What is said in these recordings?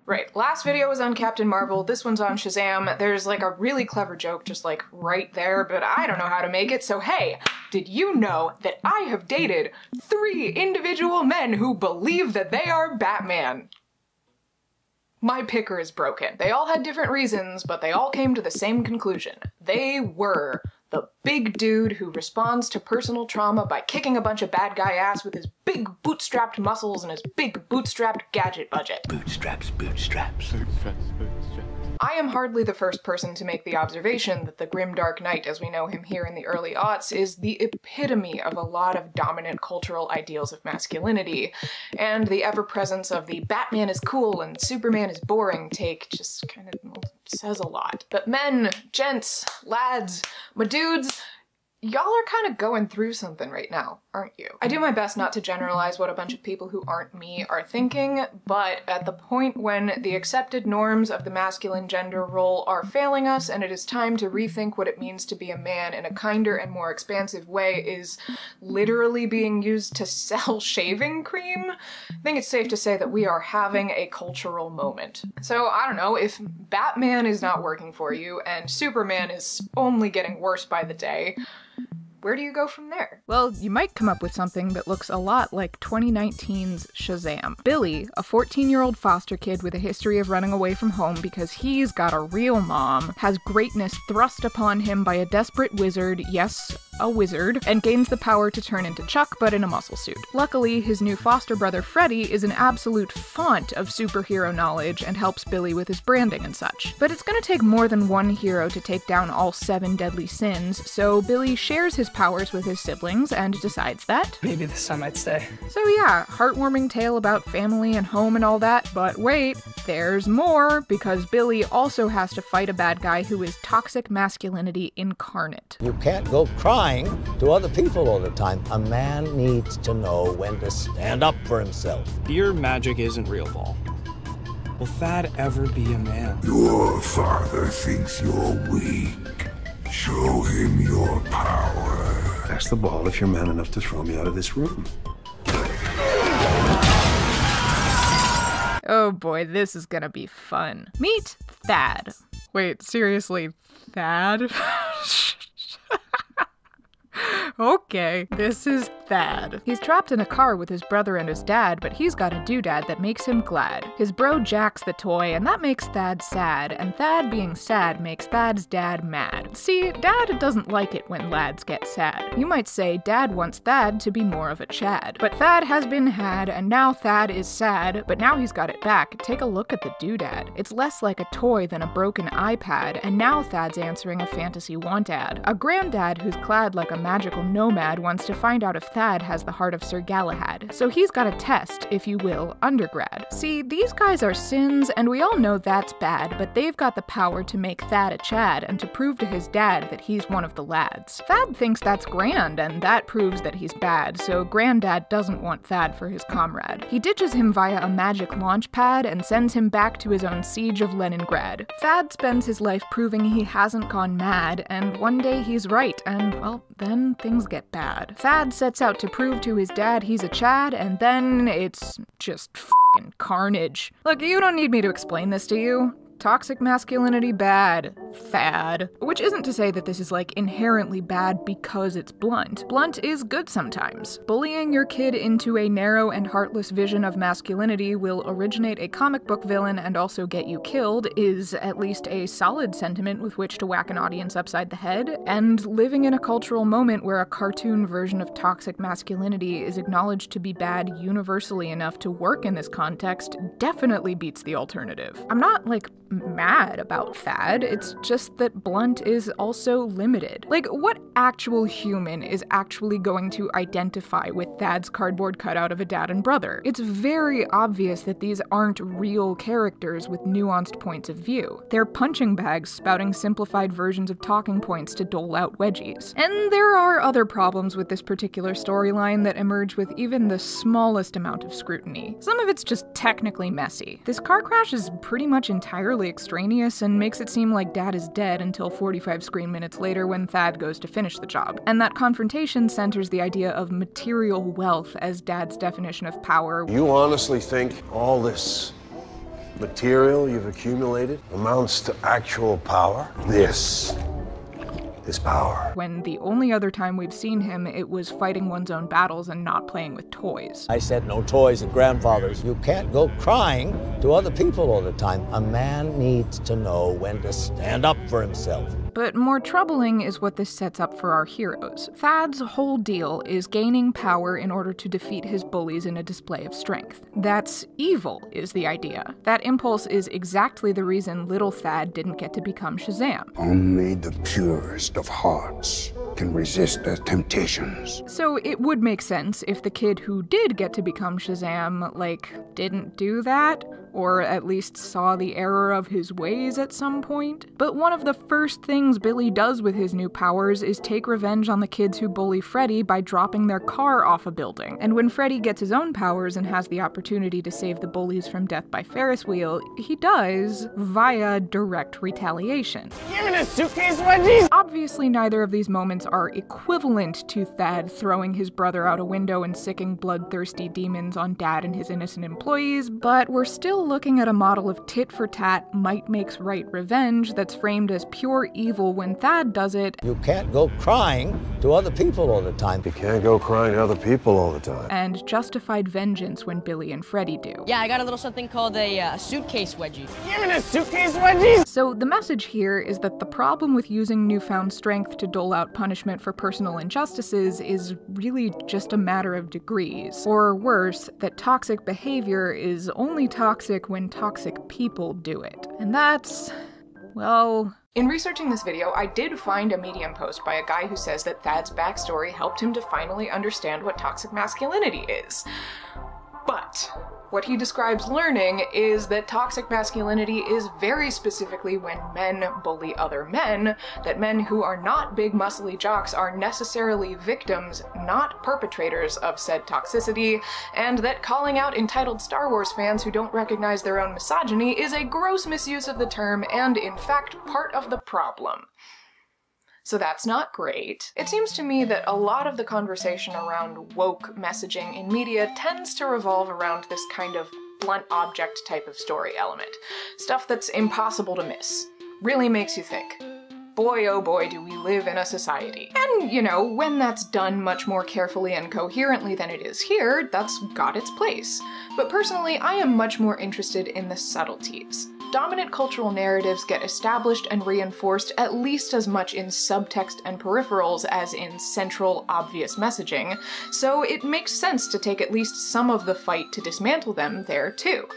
Right, last video was on Captain Marvel, this one's on Shazam. There's like a really clever joke just like right there, but I don't know how to make it, so hey, did you know that I have dated 3 individual men who believe that they are Batman? My picker is broken. They all had different reasons, but they all came to the same conclusion. They were the big dude who responds to personal trauma by kicking a bunch of bad guy ass with his big bootstrapped muscles and his big bootstrapped gadget budget. Bootstraps, bootstraps. Bootstraps, bootstraps. I am hardly the first person to make the observation that the Grim Dark Knight, as we know him here in the early aughts, is the epitome of a lot of dominant cultural ideals of masculinity, and the ever-presence of the Batman is cool and Superman is boring take just kind of says a lot. But men, gents, lads, my dudes, y'all are kind of going through something right now, aren't you? I do my best not to generalize what a bunch of people who aren't me are thinking, but at the point when the accepted norms of the masculine gender role are failing us and it is time to rethink what it means to be a man in a kinder and more expansive way is literally being used to sell shaving cream, I think it's safe to say that we are having a cultural moment. So I don't know, if Batman is not working for you and Superman is only getting worse by the day, where do you go from there? Well, you might come up with something that looks a lot like 2019's Shazam. Billy, a 14-year-old foster kid with a history of running away from home because he's got a real mom, has greatness thrust upon him by a desperate wizard, yes, a wizard, and gains the power to turn into Chuck but in a muscle suit. Luckily, his new foster brother Freddy is an absolute font of superhero knowledge and helps Billy with his branding and such. But it's gonna take more than one hero to take down all 7 deadly sins, so Billy shares his powers with his siblings and decides that maybe this time I'd stay. So yeah, heartwarming tale about family and home and all that, but wait, there's more, because Billy also has to fight a bad guy who is toxic masculinity incarnate. You can't go crying to other people all the time. A man needs to know when to stand up for himself. Your magic isn't real, Ball. Will Thad ever be a man? Your father thinks you're weak. Show him your power. Ask the Ball if you're man enough to throw me out of this room. Oh boy, this is gonna be fun. Meet Thad. Wait, seriously, Thad? Okay, this is Thad. He's trapped in a car with his brother and his dad, but he's got a doodad that makes him glad. His bro Jack's the toy, and that makes Thad sad, and Thad being sad makes Thad's dad mad. See, Dad doesn't like it when lads get sad. You might say Dad wants Thad to be more of a Chad. But Thad has been had, and now Thad is sad, but now he's got it back. Take a look at the doodad. It's less like a toy than a broken iPad, and now Thad's answering a fantasy want ad. A granddad who's clad like a magical nomad wants to find out if Thad has the heart of Sir Galahad, so he's got a test, if you will, undergrad. See, these guys are sins, and we all know that's bad, but they've got the power to make Thad a Chad and to prove to his dad that he's one of the lads. Thad thinks that's grand, and that proves that he's bad, so Granddad doesn't want Thad for his comrade. He ditches him via a magic launch pad and sends him back to his own siege of Leningrad. Thad spends his life proving he hasn't gone mad, and one day he's right, and, well, then things get bad. Thad sets out to prove to his dad he's a Chad, and then it's just f***ing carnage. Look, you don't need me to explain this to you. Toxic masculinity bad. Thad. Which isn't to say that this is like inherently bad because it's blunt. Blunt is good sometimes. Bullying your kid into a narrow and heartless vision of masculinity will originate a comic book villain and also get you killed is at least a solid sentiment with which to whack an audience upside the head, and living in a cultural moment where a cartoon version of toxic masculinity is acknowledged to be bad universally enough to work in this context definitely beats the alternative. I'm not like mad about Thad, it's just that blunt is also limited. Like, what actual human is actually going to identify with Thad's cardboard cutout of a dad and brother? It's very obvious that these aren't real characters with nuanced points of view. They're punching bags spouting simplified versions of talking points to dole out wedgies. And there are other problems with this particular storyline that emerge with even the smallest amount of scrutiny. Some of it's just technically messy. This car crash is pretty much entirely extraneous and makes it seem like Dad is dead until 45 screen minutes later when Thad goes to finish the job. And that confrontation centers the idea of material wealth as Dad's definition of power. You honestly think all this material you've accumulated amounts to actual power? This is power. When the only other time we've seen him, it was fighting one's own battles and not playing with toys. I said no toys at grandfather's. You can't go crying to other people all the time. A man needs to know when to stand up for himself. But more troubling is what this sets up for our heroes. Thad's whole deal is gaining power in order to defeat his bullies in a display of strength. That's evil, is the idea. That impulse is exactly the reason little Thad didn't get to become Shazam. Only the purest of hearts can resist their temptations. So it would make sense if the kid who did get to become Shazam, didn't do that, or at least saw the error of his ways at some point. But one of the first things Billy does with his new powers is take revenge on the kids who bully Freddy by dropping their car off a building. And when Freddy gets his own powers and has the opportunity to save the bullies from death by Ferris wheel, he does via direct retaliation. Give me the suitcase wedgies! Obviously, neither of these moments are equivalent to Thad throwing his brother out a window and sicking bloodthirsty demons on Dad and his innocent employees, but we're still looking at a model of tit-for-tat, might makes right revenge that's framed as pure evil when Thad does it. You can't go crying to other people all the time. You can't go crying to other people all the time. And justified vengeance when Billy and Freddy do. Yeah, I got a little something called a suitcase wedgie. Give me the suitcase wedgies! So the message here is that the problem with using newfound strength to dole out punishment for personal injustices is really just a matter of degrees. Or worse, that toxic behavior is only toxic when toxic people do it. And that's, well... In researching this video, I did find a Medium post by a guy who says that Thad's backstory helped him to finally understand what toxic masculinity is. But what he describes learning is that toxic masculinity is very specifically when men bully other men, that men who are not big muscly jocks are necessarily victims, not perpetrators of said toxicity, and that calling out entitled Star Wars fans who don't recognize their own misogyny is a gross misuse of the term and, in fact, part of the problem. So that's not great. It seems to me that a lot of the conversation around woke messaging in media tends to revolve around this kind of blunt object type of story element. Stuff that's impossible to miss. Really makes you think. Boy, oh boy, do we live in a society. And, you know, when that's done much more carefully and coherently than it is here, that's got its place. But personally, I am much more interested in the subtleties. Dominant cultural narratives get established and reinforced at least as much in subtext and peripherals as in central, obvious messaging, so it makes sense to take at least some of the fight to dismantle them there too.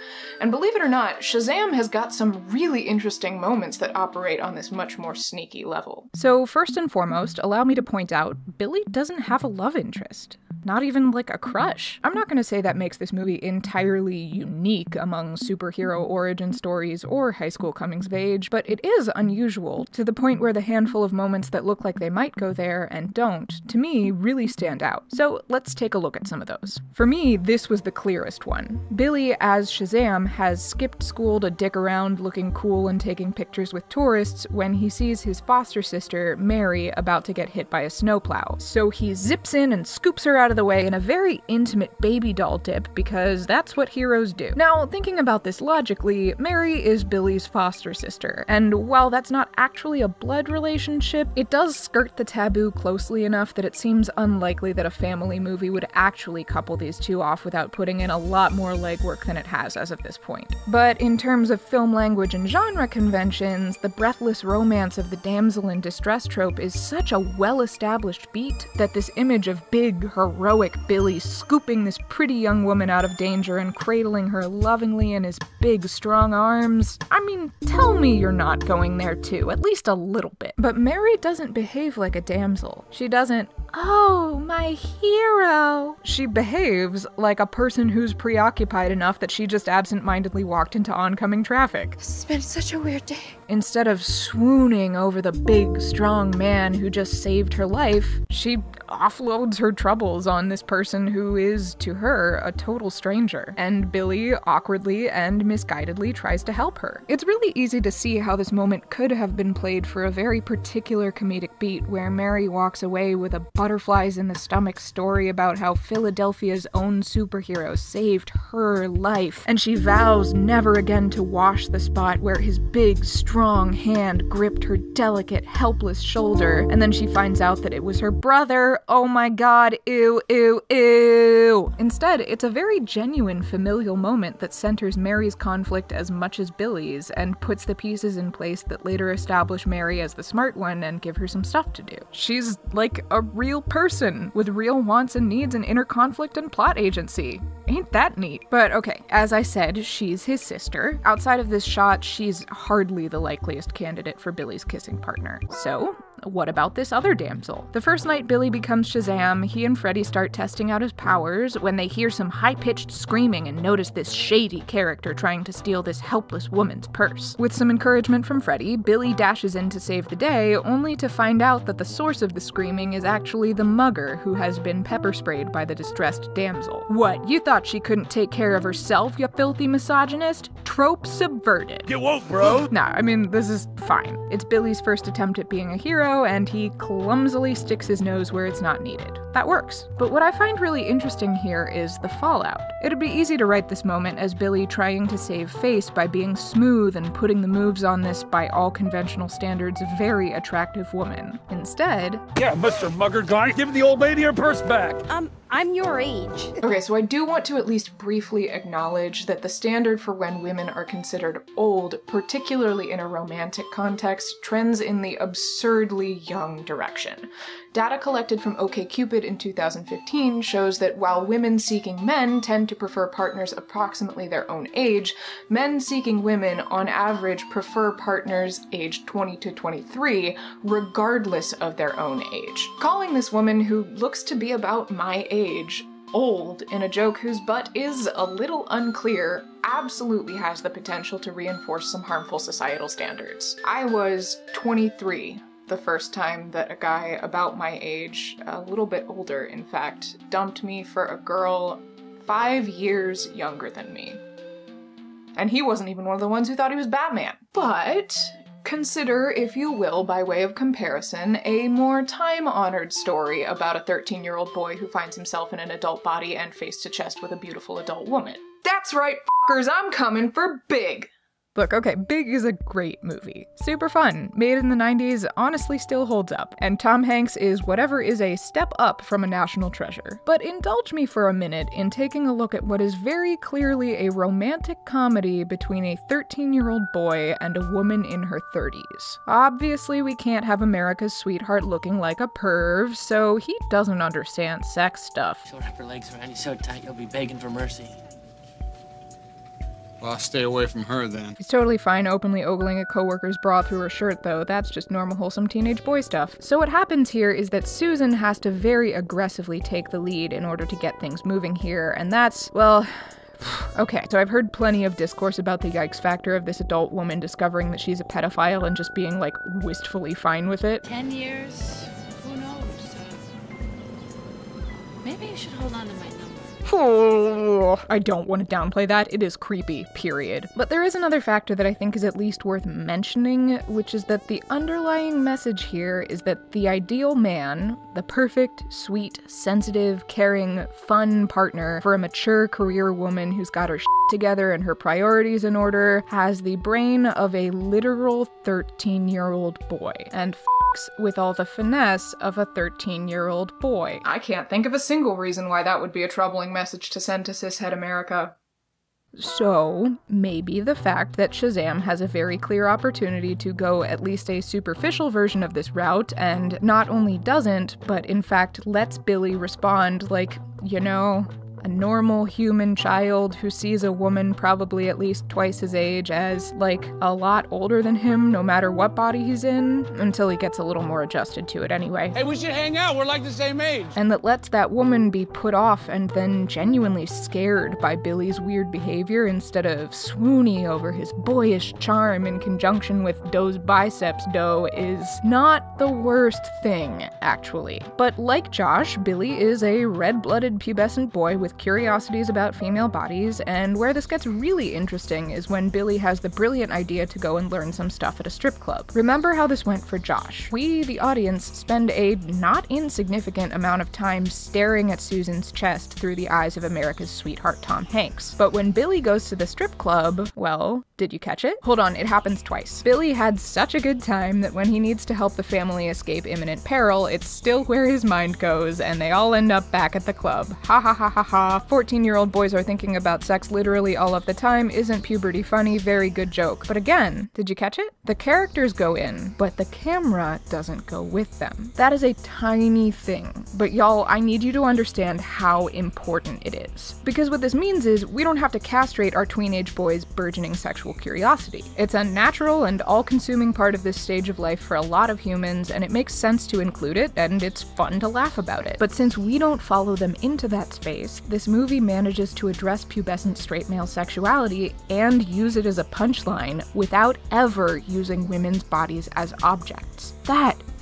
And believe it or not, Shazam has got some really interesting moments that operate on this much more sneaky level. So first and foremost, allow me to point out, Billy doesn't have a love interest. Not even like a crush. I'm not gonna say that makes this movie entirely unique among superhero origin stories or high school comings of age, but it is unusual, to the point where the handful of moments that look like they might go there and don't, to me, really stand out. So let's take a look at some of those. For me, this was the clearest one. Billy, as Shazam, has skipped school to dick around looking cool and taking pictures with tourists when he sees his foster sister, Mary, about to get hit by a snowplow. So he zips in and scoops her out of the way in a very intimate baby doll dip, because that's what heroes do. Now, thinking about this logically, Mary is Billy's foster sister, and while that's not actually a blood relationship, it does skirt the taboo closely enough that it seems unlikely that a family movie would actually couple these two off without putting in a lot more legwork than it has as of this point. But in terms of film language and genre conventions, the breathless romance of the damsel in distress trope is such a well-established beat that this image of big, heroic Billy scooping this pretty young woman out of danger and cradling her lovingly in his big, strong arms. I mean, tell me you're not going there too, at least a little bit. But Mary doesn't behave like a damsel. She doesn't, "Oh, my hero." She behaves like a person who's preoccupied enough that she just absent-mindedly walked into oncoming traffic. This has been such a weird day. Instead of swooning over the big, strong man who just saved her life, she offloads her troubles on this person who is, to her, a total stranger. And Billie, awkwardly and misguidedly, tries to help her. It's really easy to see how this moment could have been played for a very particular comedic beat, where Mary walks away with a butterflies in the stomach story about how Philadelphia's own superhero saved her life, and she vows never again to wash the spot where his big, strong hand gripped her delicate, helpless shoulder, and then she finds out that it was her brother. Oh my god, ew, ew, ew. Instead, it's a very genuine familial moment that centers Mary's conflict as much as Billie's, and puts the pieces in place that later establish Mary as the smart one and give her some stuff to do. She's like a real person with real wants and needs and inner conflict and plot agency. Ain't that neat? But okay, as I said, she's his sister. Outside of this shot, she's hardly the likeliest candidate for Billie's kissing partner. So, what about this other damsel? The first night Billie becomes SHAZAM, he and Freddy start testing out his powers when they hear some high-pitched screaming and notice this shady character trying to steal this helpless woman's purse. With some encouragement from Freddy, Billie dashes in to save the day, only to find out that the source of the screaming is actually the mugger who has been pepper sprayed by the distressed damsel. What, you thought she couldn't take care of herself, you filthy misogynist? Trope subverted. Get woke, bro! Nah, I mean, this is fine. It's Billie's first attempt at being a hero, and he clumsily sticks his nose where it's not needed. That works. But what I find really interesting here is the fallout. It'd be easy to write this moment as Billie trying to save face by being smooth and putting the moves on this, by all conventional standards, very attractive woman. Instead... Yeah, Mr. Mugger guy, give the old lady her purse back! I'm your age. Okay, so I do want to at least briefly acknowledge that the standard for when women are considered old, particularly in a romantic context, trends in the absurdly young direction. Data collected from OkCupid in 2015 shows that while women seeking men tend to prefer partners approximately their own age, men seeking women on average prefer partners aged 20 to 23, regardless of their own age. Calling this woman, who looks to be about my age, old in a joke whose butt is a little unclear absolutely has the potential to reinforce some harmful societal standards. I was 23 the first time that a guy about my age, a little bit older in fact, dumped me for a girl 5 years younger than me. And he wasn't even one of the ones who thought he was Batman. But consider, if you will, by way of comparison, a more time-honored story about a 13-year-old boy who finds himself in an adult body and face to chest with a beautiful adult woman. That's right, fuckers, I'm coming for Big! Look, okay, Big is a great movie. Super fun, made in the 90s, honestly still holds up, and Tom Hanks is whatever is a step up from a national treasure. But indulge me for a minute in taking a look at what is very clearly a romantic comedy between a 13-year-old boy and a woman in her 30s. Obviously, we can't have America's sweetheart looking like a perv, so he doesn't understand sex stuff. She'll wrap her legs around you so tight you'll be begging for mercy. Well, I'll stay away from her then. He's totally fine openly ogling a coworker's bra through her shirt, though. That's just normal, wholesome teenage boy stuff. So what happens here is that Susan has to very aggressively take the lead in order to get things moving here, and that's, well... Okay, so I've heard plenty of discourse about the yikes factor of this adult woman discovering that she's a pedophile and just being, like, wistfully fine with it. 10 years? Who knows? Maybe you should hold on to my number. I don't want to downplay that, it is creepy, period. But there is another factor that I think is at least worth mentioning, which is that the underlying message here is that the ideal man, the perfect, sweet, sensitive, caring, fun partner for a mature career woman who's got her shit together and her priorities in order, has the brain of a literal 13-year-old boy, and with all the finesse of a 13-year-old boy. I can't think of a single reason why that would be a troubling message to send to cishet America. So, maybe the fact that SHAZAM has a very clear opportunity to go at least a superficial version of this route, and not only doesn't, but in fact lets Billie respond like, you know, A normal human child who sees a woman probably at least twice his age as, like, a lot older than him no matter what body he's in, until he gets a little more adjusted to it anyway. Hey, we should hang out. We're like the same age. And that lets that woman be put off and then genuinely scared by Billy's weird behavior instead of swoony over his boyish charm in conjunction with Doe's biceps dough is not the worst thing, actually. But like Josh, Billy is a red-blooded pubescent boy with curiosities about female bodies, and where this gets really interesting is when Billy has the brilliant idea to go and learn some stuff at a strip club. Remember how this went for Josh. We, the audience, spend a not insignificant amount of time staring at Susan's chest through the eyes of America's sweetheart Tom Hanks. But when Billy goes to the strip club, well, did you catch it? Hold on, it happens twice. Billy had such a good time that when he needs to help the family escape imminent peril, it's still where his mind goes, and they all end up back at the club. Ha ha ha ha ha, 14-year-old boys are thinking about sex literally all of the time, isn't puberty funny? Very good joke. But again, did you catch it? The characters go in, but the camera doesn't go with them. That is a tiny thing, but y'all, I need you to understand how important it is. Because what this means is we don't have to castrate our tweenage boys' burgeoning sexual curiosity. It's a natural and all-consuming part of this stage of life for a lot of humans, and it makes sense to include it, and it's fun to laugh about it. But since we don't follow them into that space, this movie manages to address pubescent straight male sexuality and use it as a punchline without ever using women's bodies as objects.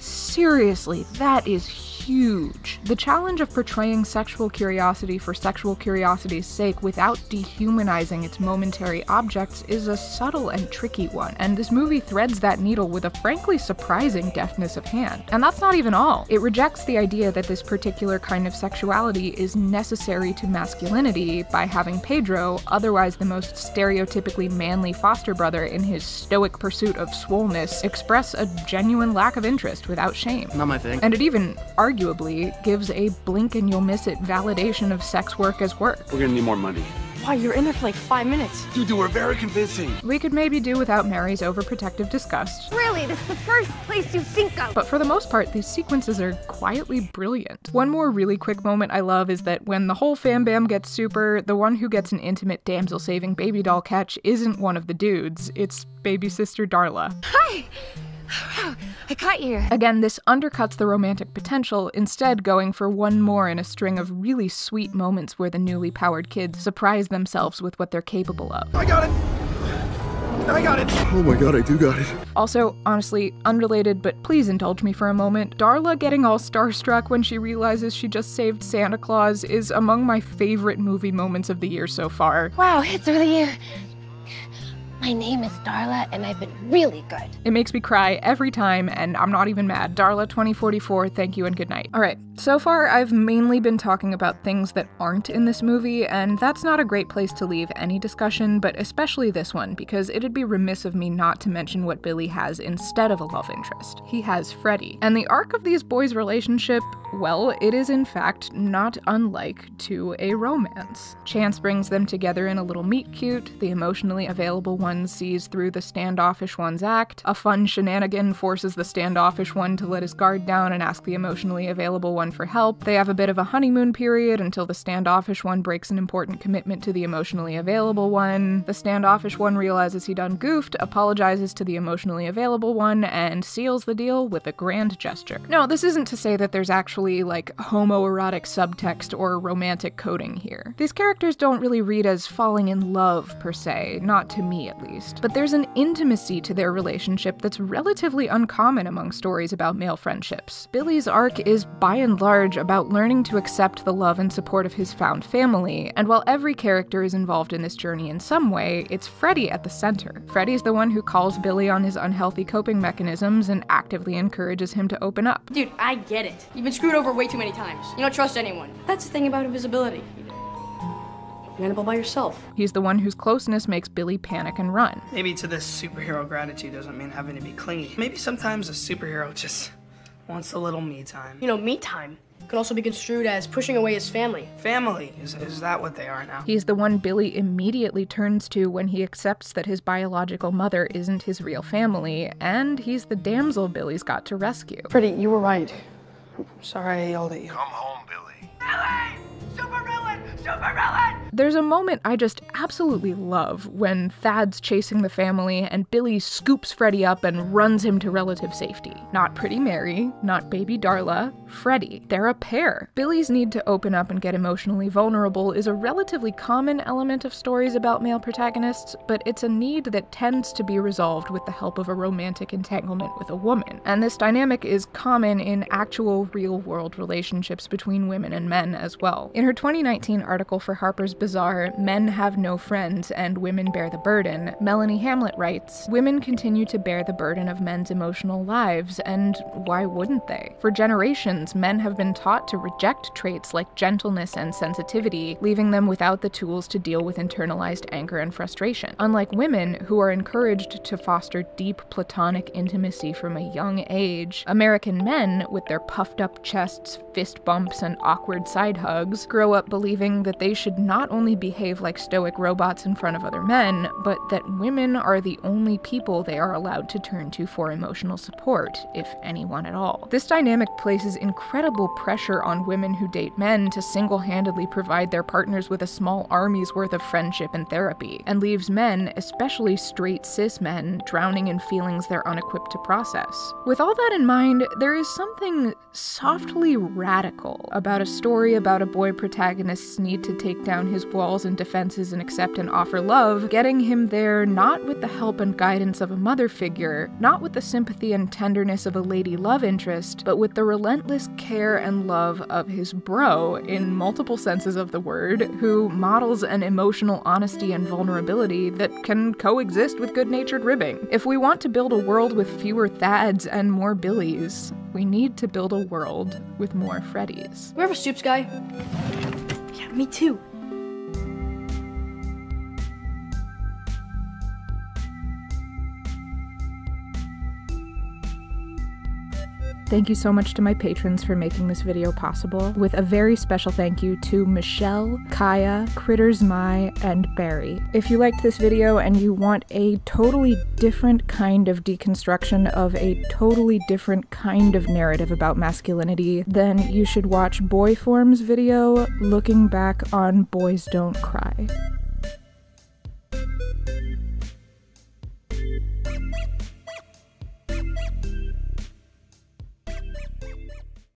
Seriously, that is huge. The challenge of portraying sexual curiosity for sexual curiosity's sake without dehumanizing its momentary objects is a subtle and tricky one, and this movie threads that needle with a frankly surprising deftness of hand. And that's not even all. It rejects the idea that this particular kind of sexuality is necessary to masculinity by having Pedro, otherwise the most stereotypically manly foster brother in his stoic pursuit of swollenness, express a genuine lack of interest without shame. Not my thing. And it even, arguably, gives a blink and you'll miss it validation of sex work as work. We're gonna need more money. Wow, you're in there for like 5 minutes. Dude, we're very convincing. We could maybe do without Mary's overprotective disgust. Really, this is the first place you think of. But for the most part, these sequences are quietly brilliant. One more really quick moment I love is that when the whole fam bam gets super, the one who gets an intimate damsel-saving baby doll catch isn't one of the dudes, it's baby sister Darla. Hi! I caught you. Again, this undercuts the romantic potential, instead going for one more in a string of really sweet moments where the newly powered kids surprise themselves with what they're capable of. I got it! I got it! Oh my god, I do got it. Also, honestly, unrelated, but please indulge me for a moment, Darla getting all starstruck when she realizes she just saved Santa Claus is among my favorite movie moments of the year so far. Wow, it's really you. My name is Darla, and I've been really good. It makes me cry every time, and I'm not even mad. Darla 2044, thank you and good night. Alright, so far I've mainly been talking about things that aren't in this movie, and that's not a great place to leave any discussion, but especially this one, because it'd be remiss of me not to mention what Billy has instead of a love interest. He has Freddy. And the arc of these boys' relationship, well, it is in fact not unlike to a romance. Chance brings them together in a little meet-cute, the emotionally available one sees through the standoffish one's act, a fun shenanigan forces the standoffish one to let his guard down and ask the emotionally available one for help. They have a bit of a honeymoon period until the standoffish one breaks an important commitment to the emotionally available one. The standoffish one realizes he done goofed, apologizes to the emotionally available one, and seals the deal with a grand gesture. No, this isn't to say that there's actually, like, homoerotic subtext or romantic coding here. These characters don't really read as falling in love, per se, not to me at least. But there's an intimacy to their relationship that's relatively uncommon among stories about male friendships. Billy's arc is, by and large, about learning to accept the love and support of his found family, and while every character is involved in this journey in some way, it's Freddy at the center. Freddy's the one who calls Billy on his unhealthy coping mechanisms and actively encourages him to open up. Dude, I get it. You've been screwed over way too many times. You don't trust anyone. That's the thing about invisibility. Manageable by yourself. He's the one whose closeness makes Billy panic and run. Maybe to this superhero gratitude doesn't mean having to be clingy. Maybe sometimes a superhero just wants a little me time. You know, me time could also be construed as pushing away his family. Family? Is that what they are now? He's the one Billy immediately turns to when he accepts that his biological mother isn't his real family, and he's the damsel Billy's got to rescue. Freddie, you were right. I'm sorry I yelled at you. Come home, Billy. Billy! Supervillain! There's a moment I just absolutely love when Thad's chasing the family and Billie scoops Freddy up and runs him to relative safety. Not Pretty Mary, not baby Darla, Freddy. They're a pair. Billie's need to open up and get emotionally vulnerable is a relatively common element of stories about male protagonists, but it's a need that tends to be resolved with the help of a romantic entanglement with a woman. And this dynamic is common in actual real-world relationships between women and men as well. In her 2019 article for Harper's Bazaar, Men Have No Friends and Women Bear the Burden, Melanie Hamlet writes, "Women continue to bear the burden of men's emotional lives, and why wouldn't they? For generations, men have been taught to reject traits like gentleness and sensitivity, leaving them without the tools to deal with internalized anger and frustration. Unlike women, who are encouraged to foster deep platonic intimacy from a young age, American men, with their puffed-up chests, fist bumps, and awkward side hugs, grow up believing that they should not only behave like stoic robots in front of other men, but that women are the only people they are allowed to turn to for emotional support, if anyone at all. This dynamic places incredible pressure on women who date men to single-handedly provide their partners with a small army's worth of friendship and therapy, and leaves men, especially straight cis men, drowning in feelings they're unequipped to process. With all that in mind, there is something softly radical about a story about a boy protagonist's need to take down his walls and defenses and accept and offer love, getting him there not with the help and guidance of a mother figure, not with the sympathy and tenderness of a lady love interest, but with the relentless care and love of his bro, in multiple senses of the word, who models an emotional honesty and vulnerability that can coexist with good-natured ribbing. If we want to build a world with fewer Thads and more Billies, we need to build a world with more Freddys. You ever soups guy? Yeah, me too. Thank you so much to my patrons for making this video possible, with a very special thank you to Michelle, Kaya, Critters Mai, and Barry. If you liked this video and you want a totally different kind of deconstruction of a totally different kind of narrative about masculinity, then you should watch Boyform's video, Looking Back on Boys Don't Cry.